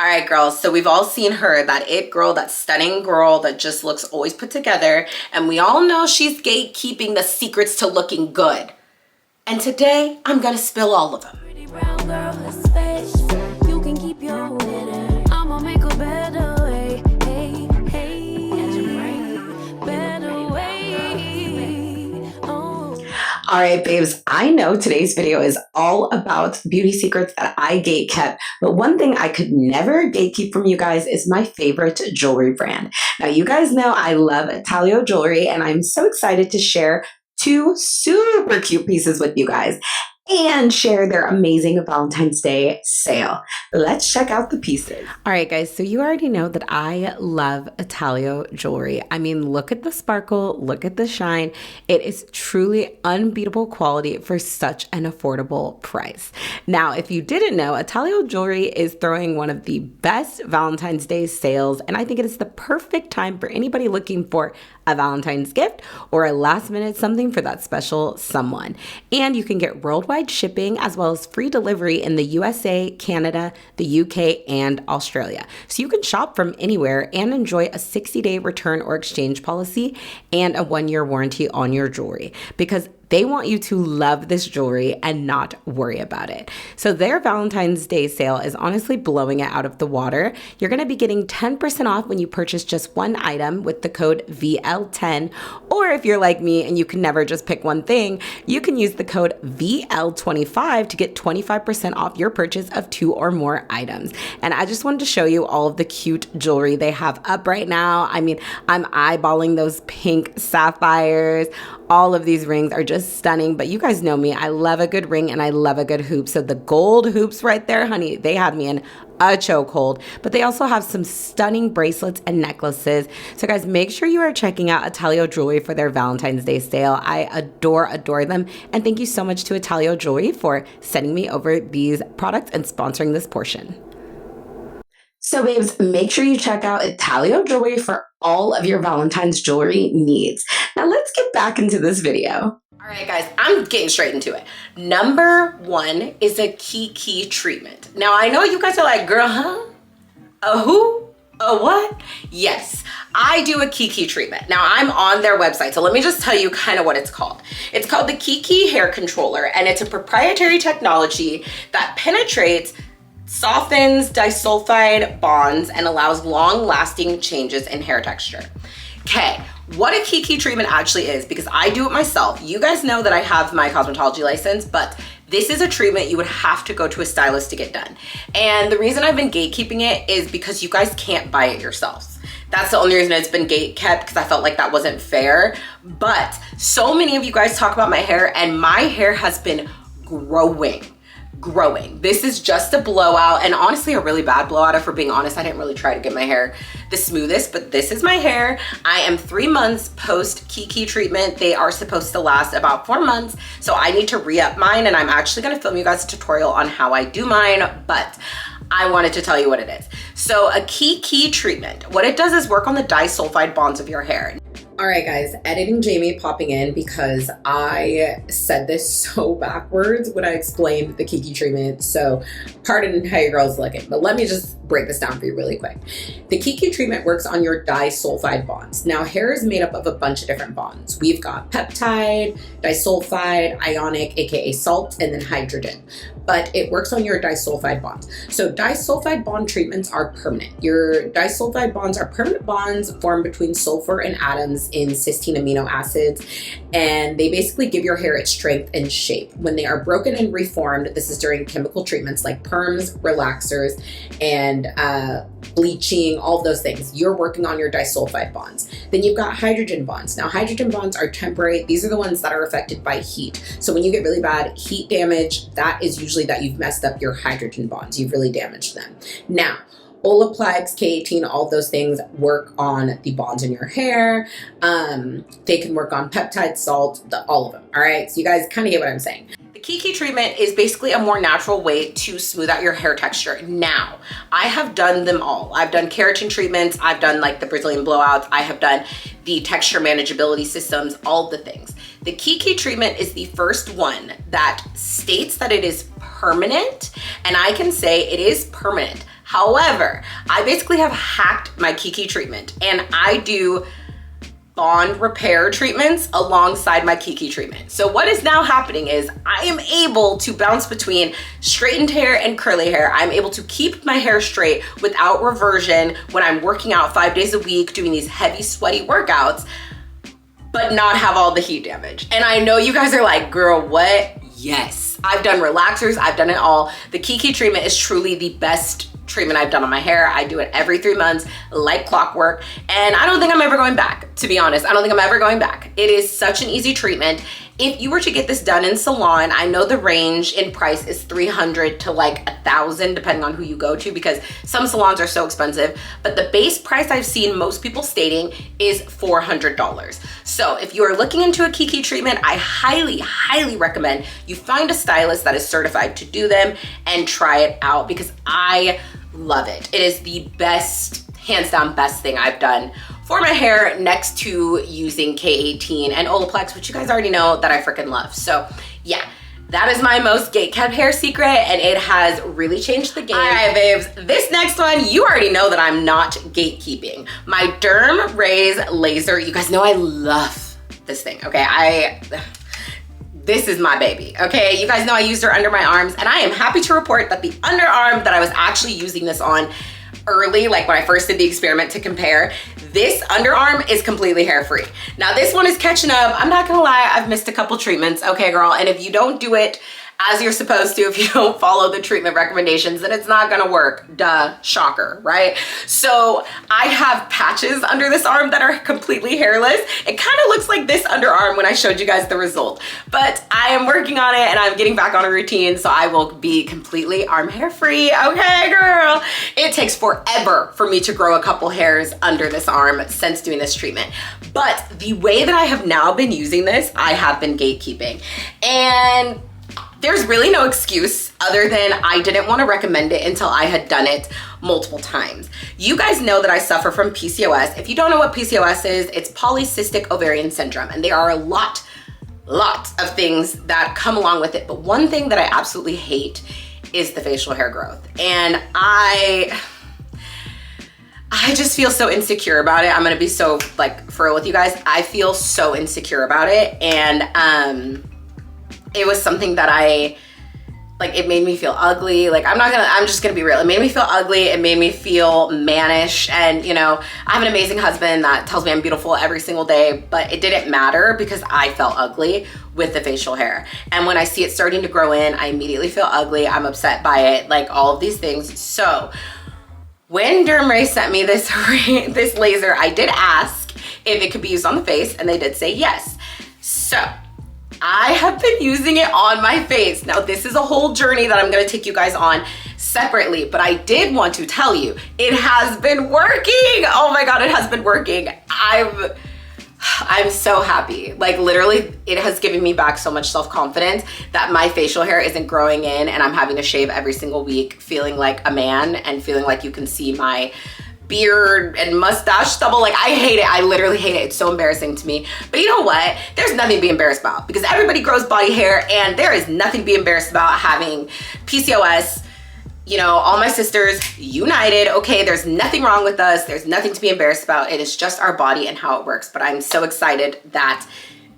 All right, girls, so we've all seen her, that it girl, that stunning girl that just looks always put together. And we all know she's gatekeeping the secrets to looking good. And today, I'm gonna spill all of them. Pretty brown girl, her space. You can keep your wit. I'ma make a better way. Hey, hey, better way. Oh. All right, babes, I know today's video is all about beauty secrets that I gatekept, but one thing I could never gatekeep from you guys is my favorite jewelry brand. Now, you guys know I love Italo Jewelry, and I'm so excited to share two super cute pieces with you guys and share their amazing Valentine's Day sale. Let's check out the pieces. All right, guys, so you already know that I love Italo Jewelry. I mean, look at the sparkle, look at the shine. It is truly unbeatable quality for such an affordable price. Now, if you didn't know, Italo Jewelry is throwing one of the best Valentine's Day sales, and I think it is the perfect time for anybody looking for a Valentine's gift or a last minute something for that special someone. And you can get worldwide shipping as well as free delivery in the USA, Canada, the UK, and Australia. So you can shop from anywhere and enjoy a 60-day return or exchange policy and a 1-year warranty on your jewelry, because they want you to love this jewelry and not worry about it. So their Valentine's Day sale is honestly blowing it out of the water. You're going to be getting 10% off when you purchase just one item with the code VL10. Or if you're like me and you can never just pick one thing, you can use the code VL25 to get 25% off your purchase of 2 or more items. And I just wanted to show you all of the cute jewelry they have up right now. I mean, I'm eyeballing those pink sapphires. All of these rings are just stunning, but you guys know me. I love a good ring and I love a good hoop. So the gold hoops right there, honey, they had me in a chokehold. But they also have some stunning bracelets and necklaces. So guys, make sure you are checking out Italo Jewelry for their Valentine's Day sale. I adore them. And thank you so much to Italo Jewelry for sending me over these products and sponsoring this portion. So babes, make sure you check out Italo Jewelry for all of your Valentine's jewelry needs. Now let's get back into this video. All right, guys, I'm getting straight into it. Number 1 is a Qiqi treatment. Now I know you guys are like, girl, huh? A who? A what? Yes, I do a Qiqi treatment. Now I'm on their website, so let me just tell you kind of what it's called. It's called the Qiqi Hair Controller, and it's a proprietary technology that penetrates, softens disulfide bonds, and allows long-lasting changes in hair texture. Okay, what a Qiqi treatment actually is, because I do it myself. You guys know that I have my cosmetology license, but this is a treatment you would have to go to a stylist to get done. And the reason I've been gatekeeping it is because you guys can't buy it yourselves. That's the only reason it's been gatekept, because I felt like that wasn't fair. But so many of you guys talk about my hair, and my hair has been growing. This is just a blowout, and honestly a really bad blowout. If we're being honest, I didn't really try to get my hair the smoothest, but this is my hair. I am 3 months post Qiqi treatment. They are supposed to last about 4 months, so I need to re-up mine, and I'm actually gonna film you guys a tutorial on how I do mine, but I wanted to tell you what it is. So a Qiqi treatment, what it does is work on the disulfide bonds of your hair. All right, guys, editing Jamie popping in because I said this so backwards when I explained the Qiqi treatment. So pardon how your girl's looking, but let me just break this down for you really quick. The Qiqi treatment works on your disulfide bonds. Now, hair is made up of a bunch of different bonds. We've got peptide, disulfide, ionic, AKA salt, and then hydrogen. But it works on your disulfide bonds. So disulfide bond treatments are permanent. Your disulfide bonds are permanent bonds formed between sulfur and atoms in cysteine amino acids, and they basically give your hair its strength and shape. When they are broken and reformed, this is during chemical treatments like perms, relaxers, and bleaching, all of those things. You're working on your disulfide bonds. Then you've got hydrogen bonds. Now, hydrogen bonds are temporary. These are the ones that are affected by heat. So when you get really bad heat damage, that is usually that you've messed up your hydrogen bonds. You've really damaged them. Now, Olaplex, K18, all of those things work on the bonds in your hair. They can work on peptide, salt, all of them. All right, so you guys kind of get what I'm saying. The Qiqi treatment is basically a more natural way to smooth out your hair texture. Now, I have done them all. I've done keratin treatments. I've done like the Brazilian blowouts. I have done the texture manageability systems, all the things. The Qiqi treatment is the first one that states that it is permanent, and I can say it is permanent. However, I basically have hacked my Qiqi treatment, and I do bond repair treatments alongside my Qiqi treatment. So what is now happening is I am able to bounce between straightened hair and curly hair. I'm able to keep my hair straight without reversion when I'm working out 5 days a week, doing these heavy, sweaty workouts, but not have all the heat damage. And I know you guys are like, girl, what? Yes, I've done relaxers, I've done it all. The Qiqi treatment is truly the best treatment I've done on my hair. I do it every 3 months, like clockwork, and I don't think I'm ever going back, to be honest. I don't think I'm ever going back. It is such an easy treatment. If you were to get this done in salon, I know the range in price is $300 to like $1,000, depending on who you go to, because some salons are so expensive, but the base price I've seen most people stating is $400. So if you are looking into a Qiqi treatment, I highly, highly recommend you find a stylist that is certified to do them and try it out, because I love it. It is the best, hands down best thing I've done for my hair, next to using K18 and Olaplex, which you guys already know that I freaking love. So yeah, that is my most gatekept hair secret, and it has really changed the game. All right, babes, this next one, you already know that I'm not gatekeeping. My DermRay's laser, you guys know I love this thing, okay? This is my baby, okay? You guys know I used her under my arms, and I am happy to report that the underarm that I was actually using this on early, like when I first did the experiment to compare, this underarm is completely hair-free. Now this one is catching up. I'm not gonna lie, I've missed a couple treatments, okay, girl? And if you don't do it as you're supposed to, if you don't follow the treatment recommendations, then it's not gonna work. Duh, shocker, right? So I have patches under this arm that are completely hairless. It kind of looks like this underarm when I showed you guys the result, but I am working on it and I'm getting back on a routine, so I will be completely arm hair free, okay, girl? It takes forever for me to grow a couple hairs under this arm since doing this treatment. But the way that I have now been using this, I have been gatekeeping. And there's really no excuse other than I didn't want to recommend it until I had done it multiple times. You guys know that I suffer from PCOS. If you don't know what PCOS is, it's polycystic ovarian syndrome, and there are a lot of things that come along with it. But one thing that I absolutely hate is the facial hair growth. And I just feel so insecure about it. I'm gonna be so like for real with you guys. I feel so insecure about it, and it was something that it made me feel ugly. Like, I'm just gonna be real. It made me feel ugly. It made me feel mannish. And you know, I have an amazing husband that tells me I'm beautiful every single day, but it didn't matter because I felt ugly with the facial hair. And when I see it starting to grow in, I immediately feel ugly. I'm upset by it, like all of these things. So when DermRay sent me this laser, I did ask if it could be used on the face, and they did say yes. So I have been using it on my face. Now, this is a whole journey that I'm gonna take you guys on separately, but I did want to tell you, it has been working. Oh my God, it has been working. I'm so happy. Like literally, it has given me back so much self-confidence that my facial hair isn't growing in and I'm having to shave every single week, feeling like a man and feeling like you can see my beard and mustache stubble. Like, I hate it. I literally hate it. It's so embarrassing to me. But you know what? There's nothing to be embarrassed about, because everybody grows body hair, and there is nothing to be embarrassed about having PCOS. You know, all my sisters united. Okay, there's nothing wrong with us. There's nothing to be embarrassed about. It is just our body and how it works. But I'm so excited that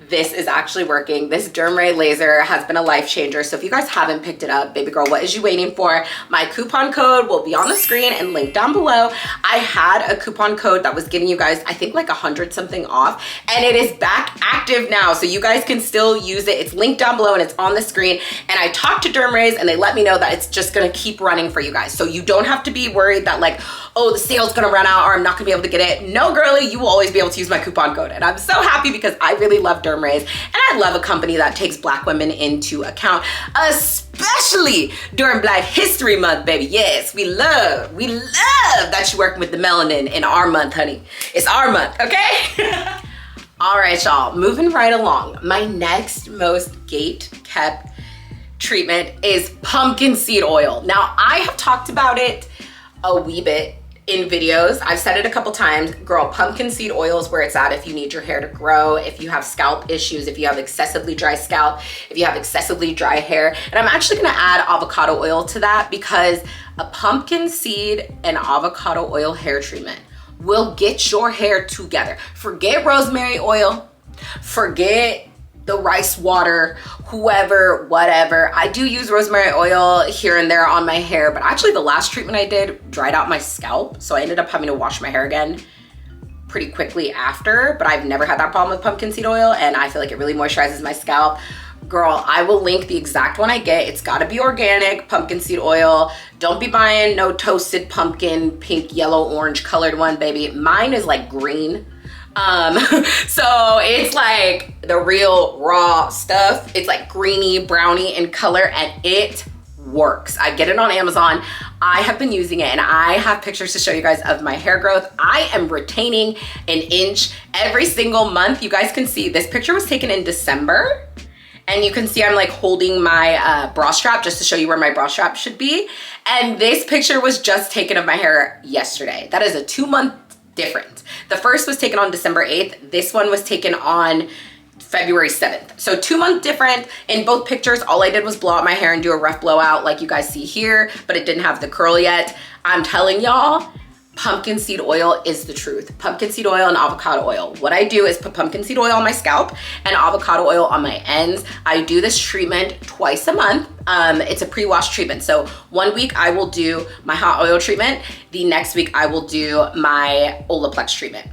this is actually working. This DermRay laser has been a life changer. So if you guys haven't picked it up, baby girl, what is you waiting for? My coupon code will be on the screen and linked down below. I had a coupon code that was giving you guys, I think like 100 something off, and it is back active now. So you guys can still use it. It's linked down below and it's on the screen. And I talked to DermRay's and they let me know that it's just gonna keep running for you guys. So you don't have to be worried that like, oh, the sale's gonna run out or I'm not gonna be able to get it. No, girly, you will always be able to use my coupon code. And I'm so happy because I really love DermRay's, and I love a company that takes Black women into account, especially during Black History Month, baby. Yes, we love that you're working with the melanin in our month, honey. It's our month, okay? All right, y'all, moving right along. My next most gate-kept treatment is pumpkin seed oil. Now, I have talked about it a wee bit in videos. I've said it a couple times. Girl, pumpkin seed oil is where it's at if you need your hair to grow, if you have scalp issues, if you have excessively dry scalp, if you have excessively dry hair. And I'm actually gonna add avocado oil to that because a pumpkin seed and avocado oil hair treatment will get your hair together. Forget rosemary oil, forget the rice water, whoever, whatever. I do use rosemary oil here and there on my hair, but actually the last treatment I did dried out my scalp. So I ended up having to wash my hair again pretty quickly after, but I've never had that problem with pumpkin seed oil and I feel like it really moisturizes my scalp. Girl, I will link the exact one I get. It's gotta be organic pumpkin seed oil. Don't be buying no toasted pumpkin, pink, yellow, orange colored one, baby. Mine is like green. So it's like the real raw stuff. It's like greeny, browny in color and it works. I get it on Amazon. I have been using it and I have pictures to show you guys of my hair growth. I am retaining an inch every single month. You guys can see this picture was taken in December and you can see I'm like holding my bra strap just to show you where my bra strap should be. And this picture was just taken of my hair yesterday. That is a 2-month difference. The first was taken on December 8th. This one was taken on February 7th. So 2-month different. In both pictures, all I did was blow out my hair and do a rough blowout like you guys see here, but it didn't have the curl yet. I'm telling y'all, pumpkin seed oil is the truth. Pumpkin seed oil and avocado oil. What I do is put pumpkin seed oil on my scalp and avocado oil on my ends. I do this treatment twice a month. It's a pre-wash treatment. So 1 week I will do my hot oil treatment. The next week I will do my Olaplex treatment.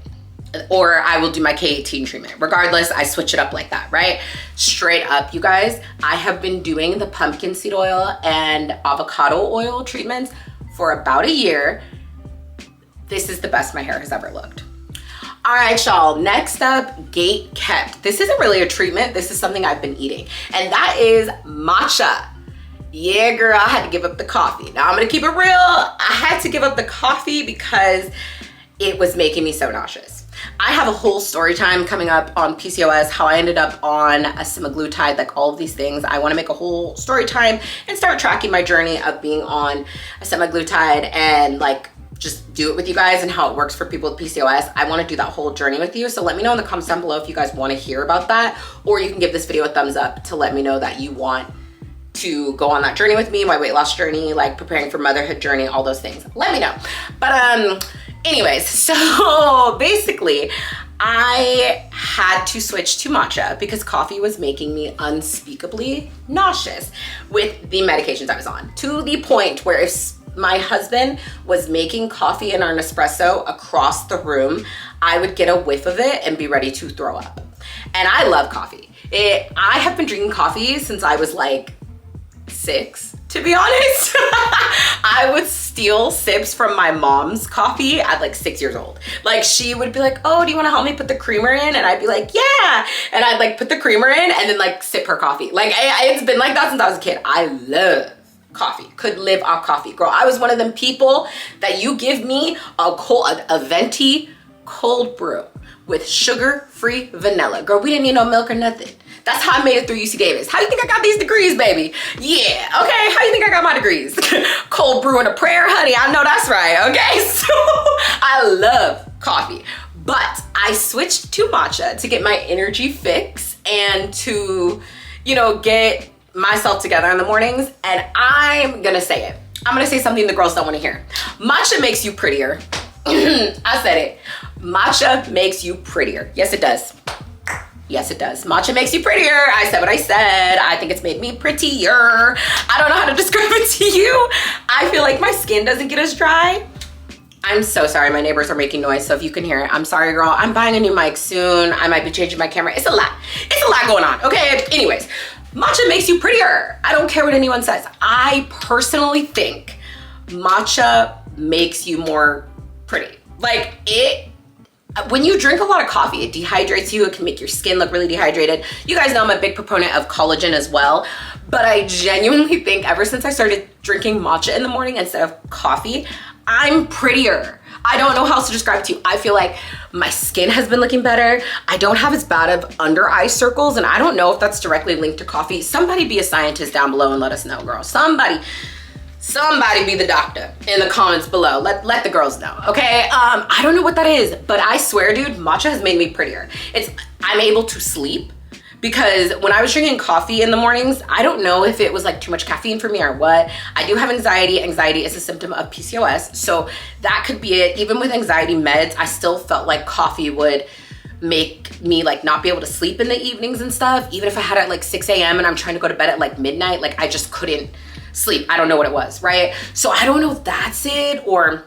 Or I will do my K18 treatment. Regardless, I switch it up like that, right? Straight up, you guys, I have been doing the pumpkin seed oil and avocado oil treatments for about a year. This is the best my hair has ever looked. All right, y'all, next up, Gate Kept. This isn't really a treatment, this is something I've been eating, and that is matcha. Yeah, girl, I had to give up the coffee. Now I'm gonna keep it real. I had to give up the coffee because it was making me so nauseous. I have a whole story time coming up on PCOS, how I ended up on a semaglutide, like all of these things. I wanna make a whole story time and start tracking my journey of being on a semaglutide and like just do it with you guys and how it works for people with PCOS. I wanna do that whole journey with you. So let me know in the comments down below if you guys wanna hear about that, or you can give this video a thumbs up to let me know that you want to go on that journey with me, my weight loss journey, like preparing for motherhood journey, all those things. Let me know. But anyways, so basically I had to switch to matcha because coffee was making me unspeakably nauseous with the medications I was on, to the point where if my husband was making coffee in our Nespresso across the room, I would get a whiff of it and be ready to throw up. And I love coffee. I have been drinking coffee since I was like 6, to be honest. I would steal sips from my mom's coffee at like 6 years old. Like she would be like, oh, do you want to help me put the creamer in? And I'd be like, yeah. And I'd like put the creamer in and then like sip her coffee. Like it's been like that since I was a kid. I love coffee, could live off coffee. Girl, I was one of them people that you give me a venti cold brew with sugar-free vanilla. Girl, we didn't need no milk or nothing. That's how I made it through UC Davis. How you think I got these degrees, baby? Yeah, okay, how you think I got my degrees? Cold brew and a prayer, honey, I know that's right, okay? So I love coffee, but I switched to matcha to get my energy fix and to, you know, get myself together in the mornings. And I'm gonna say it. I'm gonna say something the girls don't wanna hear. Matcha makes you prettier. I said it. Matcha makes you prettier. Yes, it does. Yes, it does. Matcha makes you prettier. I said what I said. I think it's made me prettier. I don't know how to describe it to you. I feel like my skin doesn't get as dry. I'm so sorry. My neighbors are making noise, so if you can hear it, I'm sorry, girl. I'm buying a new mic soon. I might be changing my camera. It's a lot. It's a lot going on, okay? Anyways, matcha makes you prettier. I don't care what anyone says. I personally think matcha makes you more pretty. Like when you drink a lot of coffee, it dehydrates you. It can make your skin look really dehydrated. You guys know I'm a big proponent of collagen as well, but I genuinely think ever since I started drinking matcha in the morning instead of coffee, I'm prettier. I don't know how else to describe it to you. I feel like my skin has been looking better. I don't have as bad of under eye circles, and I don't know if that's directly linked to coffee. Somebody be a scientist down below and let us know, girl. Somebody Somebody be the doctor in the comments below. Let the girls know, okay? I don't know what that is, but I swear, dude, matcha has made me prettier. I'm able to sleep because when I was drinking coffee in the mornings, I don't know if it was like too much caffeine for me or what. I do have anxiety. Anxiety is a symptom of PCOS, so that could be it. Even with anxiety meds, I still felt like coffee would make me like not be able to sleep in the evenings and stuff. Even if I had it at like 6 a.m. and I'm trying to go to bed at like midnight, like I just couldn't sleep. I don't know what it was, right? So I don't know if that's it or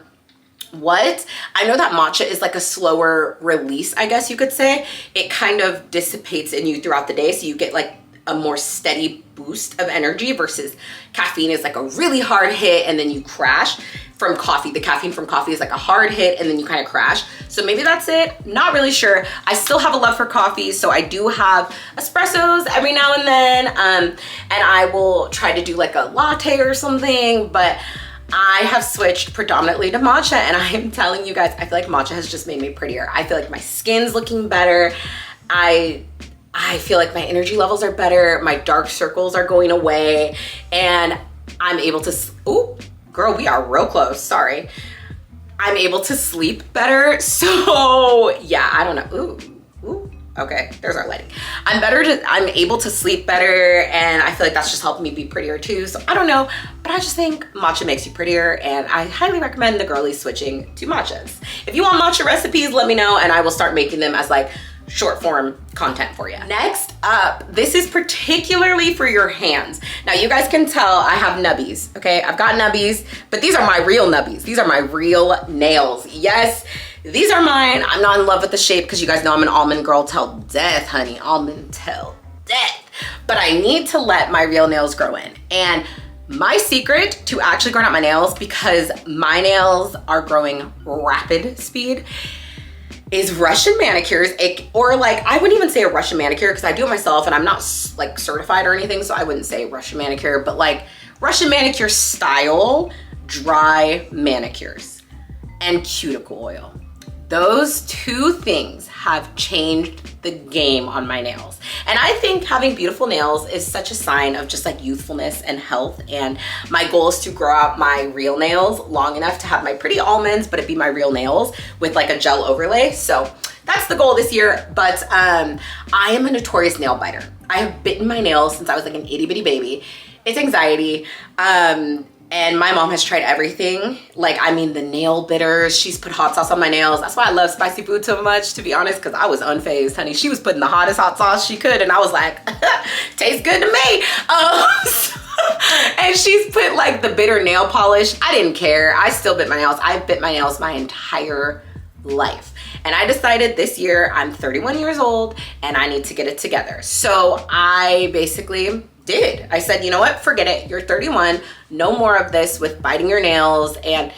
what. I know that matcha is like a slower release, I guess you could say. It kind of dissipates in you throughout the day, so you get like a more steady boost of energy versus caffeine is like a really hard hit and then you crash. From coffee, the caffeine from coffee is like a hard hit and then you kind of crash. So maybe that's it, not really sure. I still have a love for coffee, so I do have espressos every now and then, and I will try to do like a latte or something, but I have switched predominantly to matcha, and I am telling you guys, I feel like matcha has just made me prettier. I feel like my skin's looking better. I feel like my energy levels are better, my dark circles are going away, and I'm able to, ooh, girl, we are real close, sorry. I'm able to sleep better, so yeah, I don't know, ooh, okay, there's our lighting. I'm able to sleep better, and I feel like that's just helping me be prettier too, so I don't know, but I just think matcha makes you prettier, and I highly recommend the girlies switching to matchas. If you want matcha recipes, let me know, and I will start making them as like short form content for you. Next up, this is particularly for your hands. Now you guys can tell I have nubbies, okay? I've got nubbies, but these are my real nubbies. These are my real nails. Yes, these are mine. I'm not in love with the shape because you guys know I'm an almond girl till death, honey. Almond till death. But I need to let my real nails grow in. And my secret to actually growing out my nails, because my nails are growing rapid speed, is Russian manicures, or like, I wouldn't even say a Russian manicure because I do it myself and I'm not like certified or anything, so I wouldn't say Russian manicure, but like Russian manicure style dry manicures and cuticle oil. Those two things have changed the game on my nails. And I think having beautiful nails is such a sign of just like youthfulness and health. And my goal is to grow out my real nails long enough to have my pretty almonds, but it be my real nails with like a gel overlay. So that's the goal this year. But I am a notorious nail biter. I have bitten my nails since I was like an itty bitty baby. It's anxiety. And my mom has tried everything. Like, I mean, the nail bitters, she's put hot sauce on my nails. That's why I love spicy food so much, to be honest, because I was unfazed, honey. She was putting the hottest hot sauce she could, and I was like, tastes good to me. And she's put like the bitter nail polish. I didn't care. I still bit my nails. I've bit my nails my entire life. And I decided this year, I'm 31 years old, and I need to get it together. So I basically did. I said, you know what, forget it. You're 31, no more of this with biting your nails and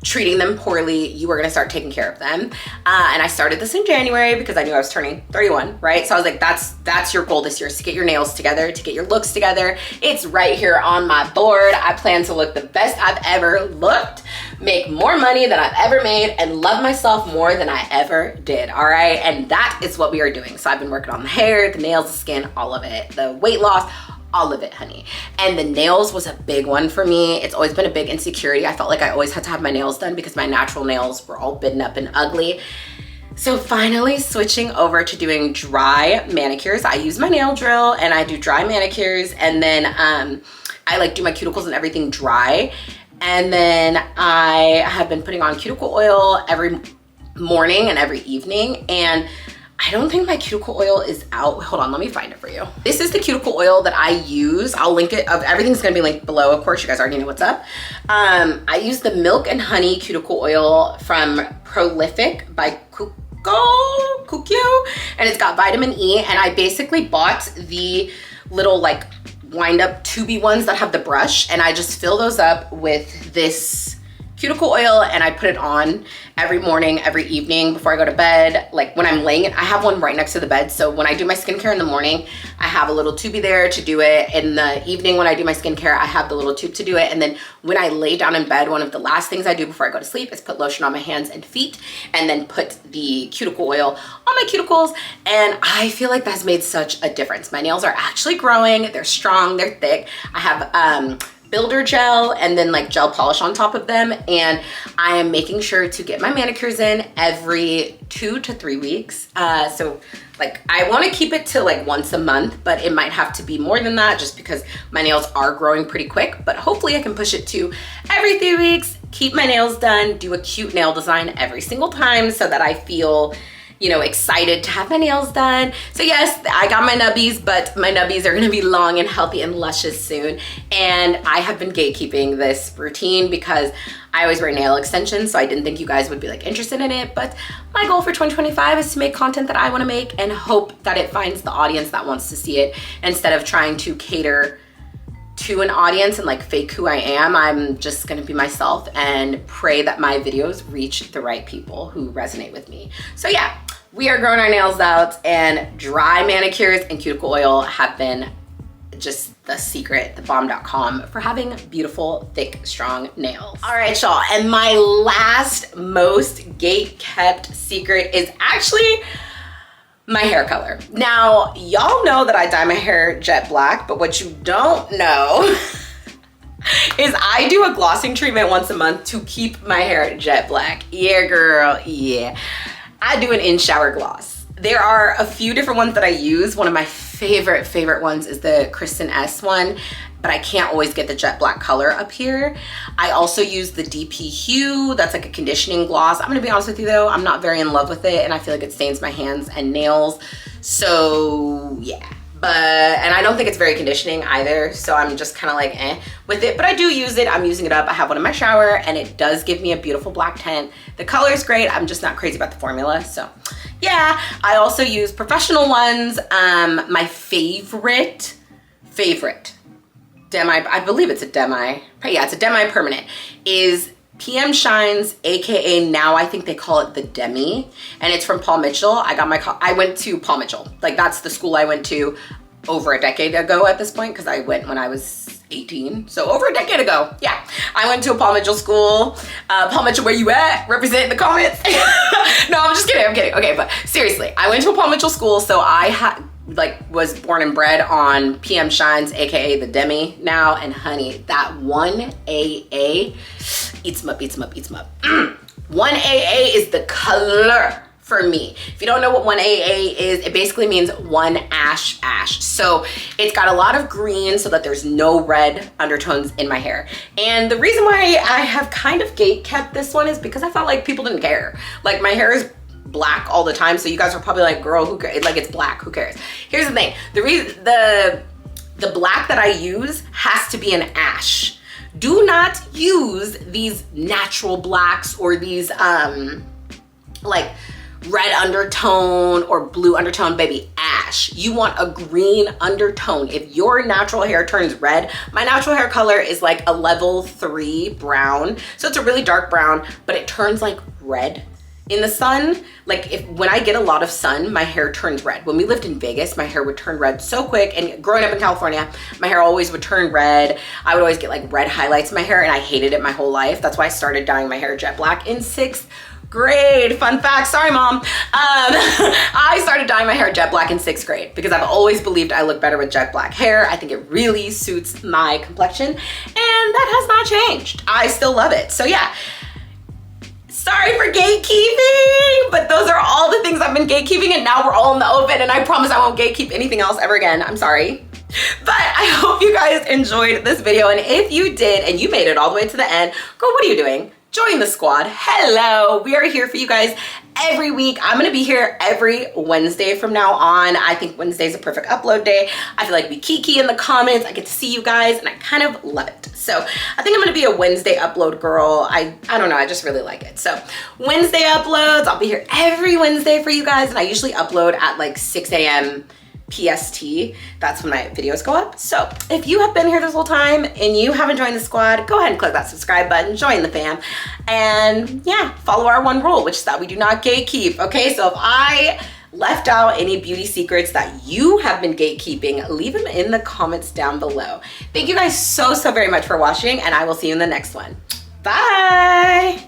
treating them poorly. You were gonna start taking care of them. And I started this in January because I knew I was turning 31, right? So I was like, that's your goal this year, is to get your nails together, to get your looks together. It's right here on my board. I plan to look the best I've ever looked, make more money than I've ever made, and love myself more than I ever did, all right? And that is what we are doing. So I've been working on the hair, the nails, the skin, all of it, the weight loss, all of it, honey. And the nails was a big one for me. It's always been a big insecurity. I felt like I always had to have my nails done because my natural nails were all bitten up and ugly. So finally switching over to doing dry manicures. I use my nail drill and I do dry manicures, and then I like do my cuticles and everything dry. And then I have been putting on cuticle oil every morning and every evening, and I don't think my cuticle oil is out. Hold on, let me find it for you. This is the cuticle oil that I use. I'll link it. Everything's gonna be linked below. Of course, you guys already know what's up. I use the milk and honey cuticle oil from Prolific by Qiqi, and it's got vitamin E. And I basically bought the little like wind up tubey ones that have the brush, and I just fill those up with this cuticle oil, and I put it on every morning, every evening before I go to bed. Like when I'm laying it, I have one right next to the bed. So when I do my skincare in the morning, I have a little tubey there to do it. In the evening when I do my skincare, I have the little tube to do it. And then when I lay down in bed, one of the last things I do before I go to sleep is put lotion on my hands and feet, and then put the cuticle oil on my cuticles. And I feel like that's made such a difference. My nails are actually growing. They're strong, they're thick. I have builder gel and then like gel polish on top of them. And I am making sure to get my manicures in every 2 to 3 weeks. So like I want to keep it to like once a month, but it might have to be more than that just because my nails are growing pretty quick. But hopefully I can push it to every 3 weeks, keep my nails done, do a cute nail design every single time so that I feel, you know, excited to have my nails done. So yes, I got my nubbies, but my nubbies are gonna be long and healthy and luscious soon. And I have been gatekeeping this routine because I always wear nail extensions, so I didn't think you guys would be like interested in it. But my goal for 2025 is to make content that I wanna make and hope that it finds the audience that wants to see it instead of trying to cater to an audience and like fake who I am. I'm just gonna be myself and pray that my videos reach the right people who resonate with me. So yeah, we are growing our nails out, and dry manicures and cuticle oil have been just the secret, the bomb.com for having beautiful, thick, strong nails. All right, y'all, and my last most gate kept secret is actually my hair color. Now, y'all know that I dye my hair jet black, but what you don't know is I do a glossing treatment once a month to keep my hair jet black. Yeah, girl, yeah. I do an in-shower gloss. There are a few different ones that I use. One of my favorite ones is the Kristen S one, but I can't always get the jet black color up here. I also use the DP Hue. That's like a conditioning gloss. I'm gonna be honest with you though, I'm not very in love with it, and I feel like it stains my hands and nails. So yeah. And I don't think it's very conditioning either, so I'm just kind of like eh with it, but I do use it. I'm using it up. I have one in my shower and it does give me a beautiful black tint. The color is great. I'm just not crazy about the formula, so yeah. I also use professional ones. My favorite Demi, I believe it's a Demi, yeah, it's a Demi Permanent, is PM Shines, AKA now I think they call it the Demi, and it's from Paul Mitchell. I went to Paul Mitchell. Like that's the school I went to over a decade ago at this point, because I went when I was 18. So over a decade ago, yeah. I went to a Paul Mitchell school. Paul Mitchell, where you at? Represent in the comments. No, I'm just kidding, I'm kidding. Okay, but seriously, I went to a Paul Mitchell school, so I was born and bred on PM Shines, AKA the Demi now, and honey, that 1AA eats them up. 1AA is the color for me. If you don't know what 1AA is, it basically means one ash. So it's got a lot of green so that there's no red undertones in my hair. And the reason why I have kind of gate kept this one is because I felt like people didn't care. Like my hair is black all the time, so you guys are probably like, girl, who cares? Like it's black, who cares? Here's the thing, the black that I use has to be an ash. Do not use these natural blacks or these like red undertone or blue undertone, baby, ash. You want a green undertone. If your natural hair turns red, my natural hair color is like a level 3 brown, so it's a really dark brown, but it turns like red in the sun. Like when I get a lot of sun, my hair turns red. When we lived in Vegas, my hair would turn red so quick, and growing up in California, my hair always would turn red. I would always get like red highlights in my hair, and I hated it my whole life. That's why I started dyeing my hair jet black in 6th grade. Fun fact, sorry mom. I started dyeing my hair jet black in 6th grade because I've always believed I look better with jet black hair. I think it really suits my complexion, and that has not changed. I still love it. So yeah, sorry for gatekeeping, but those are all the things I've been gatekeeping, and now we're all in the open, and I promise I won't gatekeep anything else ever again. I'm sorry. But I hope you guys enjoyed this video, and if you did and you made it all the way to the end, girl, what are you doing? Join the squad. Hello, we are here for you guys every week. I'm gonna be here every Wednesday from now on. I think Wednesday is a perfect upload day. I feel like we Qiqi in the comments. I get to see you guys, and I kind of love it. So I think I'm gonna be a Wednesday upload girl. I don't know, I just really like it. So Wednesday uploads, I'll be here every Wednesday for you guys, and I usually upload at like 6 a.m. PST. That's when my videos go up. So if you have been here this whole time and you haven't joined the squad, go ahead and click that subscribe button, join the fam, and yeah, follow our one rule, which is that we do not gatekeep. Okay, so if I left out any beauty secrets that you have been gatekeeping, leave them in the comments down below. Thank you guys so very much for watching, and I will see you in the next one. Bye.